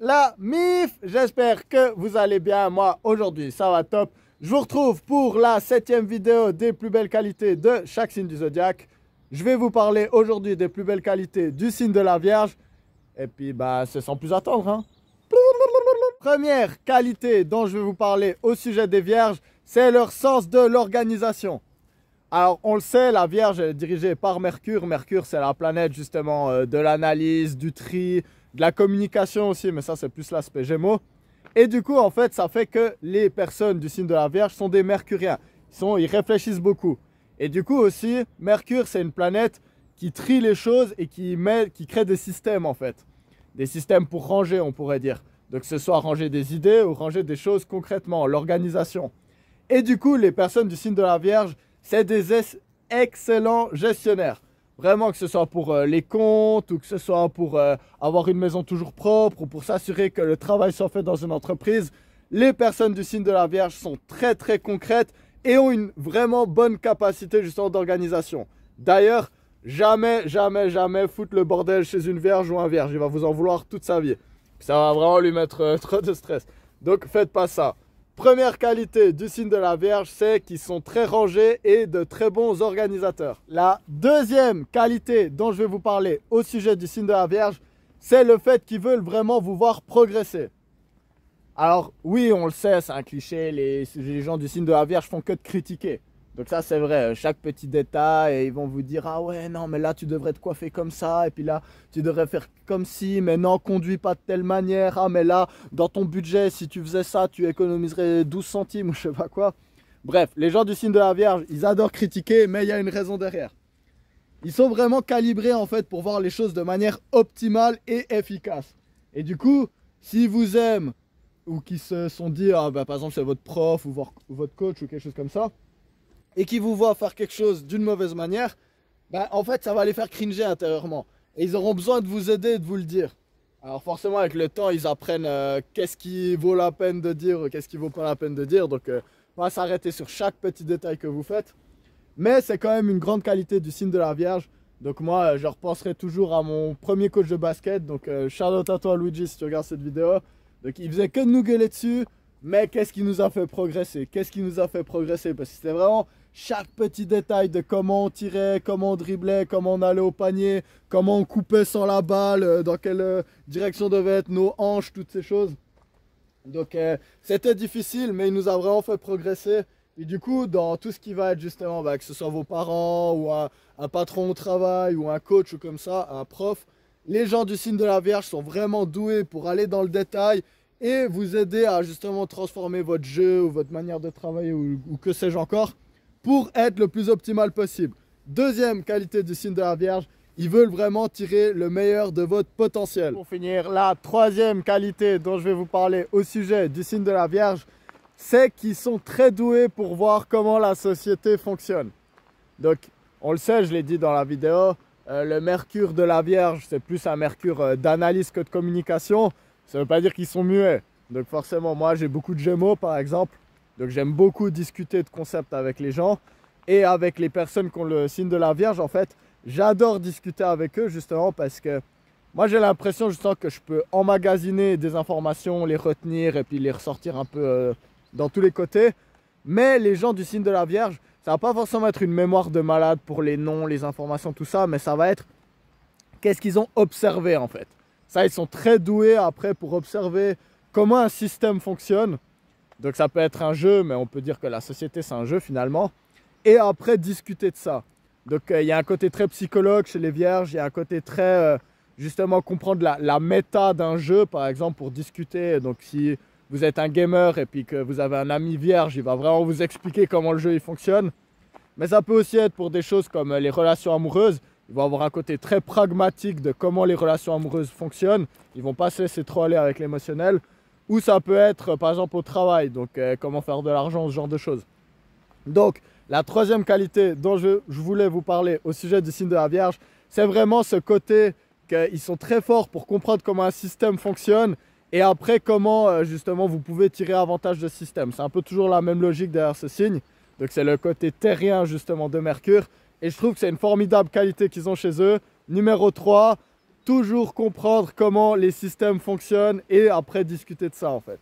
La MIF, j'espère que vous allez bien. Moi aujourd'hui ça va top. Je vous retrouve pour la 7e vidéo des plus belles qualités de chaque signe du zodiaque. Je vais vous parler aujourd'hui des plus belles qualités du signe de la Vierge. Et puis c'est sans plus attendre hein. Première qualité dont je vais vous parler au sujet des Vierges, c'est leur sens de l'organisation. Alors on le sait, la Vierge elle est dirigée par Mercure. Mercure c'est la planète justement de l'analyse, du tri, de la communication aussi, mais ça c'est plus l'aspect Gémeaux. Et du coup en fait ça fait que les personnes du signe de la Vierge sont des mercuriens. Ils réfléchissent beaucoup. Et du coup aussi Mercure c'est une planète qui trie les choses et qui crée des systèmes en fait. Des systèmes pour ranger on pourrait dire. Donc que ce soit ranger des idées ou ranger des choses concrètement, l'organisation. Et du coup les personnes du signe de la Vierge, c'est des excellents gestionnaires. Vraiment que ce soit pour les comptes ou que ce soit pour avoir une maison toujours propre ou pour s'assurer que le travail soit fait dans une entreprise. Les personnes du signe de la Vierge sont très très concrètes et ont une vraiment bonne capacité justement d'organisation. D'ailleurs, jamais foutre le bordel chez une Vierge ou un Vierge. Il va vous en vouloir toute sa vie. Ça va vraiment lui mettre trop de stress. Donc faites pas ça. Première qualité du signe de la Vierge, c'est qu'ils sont très rangés et de très bons organisateurs. La deuxième qualité dont je vais vous parler au sujet du signe de la Vierge, c'est le fait qu'ils veulent vraiment vous voir progresser. Alors oui, on le sait, c'est un cliché, les gens du signe de la Vierge font que de critiquer. Donc ça c'est vrai, chaque petit détail, et ils vont vous dire « Ah ouais, non, mais là tu devrais te coiffer comme ça, et puis là tu devrais faire comme ci, mais non, conduis pas de telle manière, ah mais là, dans ton budget, si tu faisais ça, tu économiserais 12 centimes ou je sais pas quoi. » Bref, les gens du signe de la Vierge, ils adorent critiquer, mais il y a une raison derrière. Ils sont vraiment calibrés en fait pour voir les choses de manière optimale et efficace. Et du coup, s'ils vous aiment, ou qui se sont dit « Ah bah par exemple c'est votre prof ou votre coach ou quelque chose comme ça », et qui vous voient faire quelque chose d'une mauvaise manière, en fait ça va les faire cringer intérieurement. Et ils auront besoin de vous aider et de vous le dire. Alors forcément avec le temps ils apprennent qu'est-ce qui vaut la peine de dire ou qu'est-ce qui vaut pas la peine de dire. Donc on va s'arrêter sur chaque petit détail que vous faites. Mais c'est quand même une grande qualité du signe de la Vierge. Donc moi je repenserai toujours à mon premier coach de basket. Donc shout out à toi Luigi si tu regardes cette vidéo. Donc il faisait que de nous gueuler dessus. Mais qu'est-ce qui nous a fait progresser? Qu'est-ce qui nous a fait progresser? Parce que c'était vraiment chaque petit détail de comment on tirait, comment on driblait, comment on allait au panier, comment on coupait sans la balle, dans quelle direction devaient être nos hanches, toutes ces choses. Donc c'était difficile, mais il nous a vraiment fait progresser. Et du coup, dans tout ce qui va être justement, que ce soit vos parents ou un patron au travail ou un coach ou comme ça, un prof, les gens du signe de la Vierge sont vraiment doués pour aller dans le détail et vous aider à justement transformer votre jeu ou votre manière de travailler ou que sais-je encore pour être le plus optimal possible. Deuxième qualité du signe de la Vierge, ils veulent vraiment tirer le meilleur de votre potentiel. Pour finir, la troisième qualité dont je vais vous parler au sujet du signe de la Vierge, c'est qu'ils sont très doués pour voir comment la société fonctionne. Donc, on le sait, je l'ai dit dans la vidéo, le Mercure de la Vierge, c'est plus un Mercure d'analyse que de communication. Ça ne veut pas dire qu'ils sont muets. Donc forcément, moi j'ai beaucoup de Gémeaux par exemple. Donc j'aime beaucoup discuter de concepts avec les gens. Et avec les personnes qui ont le signe de la Vierge, en fait, j'adore discuter avec eux justement parce que moi j'ai l'impression justement que je peux emmagasiner des informations, les retenir et puis les ressortir un peu dans tous les côtés. Mais les gens du signe de la Vierge, ça va pas forcément être une mémoire de malade pour les noms, les informations, tout ça, mais ça va être qu'est-ce qu'ils ont observé en fait. Ça, ils sont très doués après pour observer comment un système fonctionne. Donc ça peut être un jeu, mais on peut dire que la société c'est un jeu finalement. Et après discuter de ça. Donc il y a un côté très psychologue chez les Vierges, il y a un côté très justement comprendre la méta d'un jeu par exemple pour discuter. Donc si vous êtes un gamer et puis que vous avez un ami Vierge, il va vraiment vous expliquer comment le jeu il fonctionne. Mais ça peut aussi être pour des choses comme les relations amoureuses. Ils vont avoir un côté très pragmatique de comment les relations amoureuses fonctionnent. Ils ne vont pas se laisser trop aller avec l'émotionnel. Ou ça peut être par exemple au travail, donc comment faire de l'argent, ce genre de choses. Donc la troisième qualité dont je voulais vous parler au sujet du signe de la Vierge, c'est vraiment ce côté qu'ils sont très forts pour comprendre comment un système fonctionne et après comment justement vous pouvez tirer avantage de ce système. C'est un peu toujours la même logique derrière ce signe. Donc c'est le côté terrien justement de Mercure. Et je trouve que c'est une formidable qualité qu'ils ont chez eux. Numéro 3, toujours comprendre comment les systèmes fonctionnent et après discuter de ça en fait.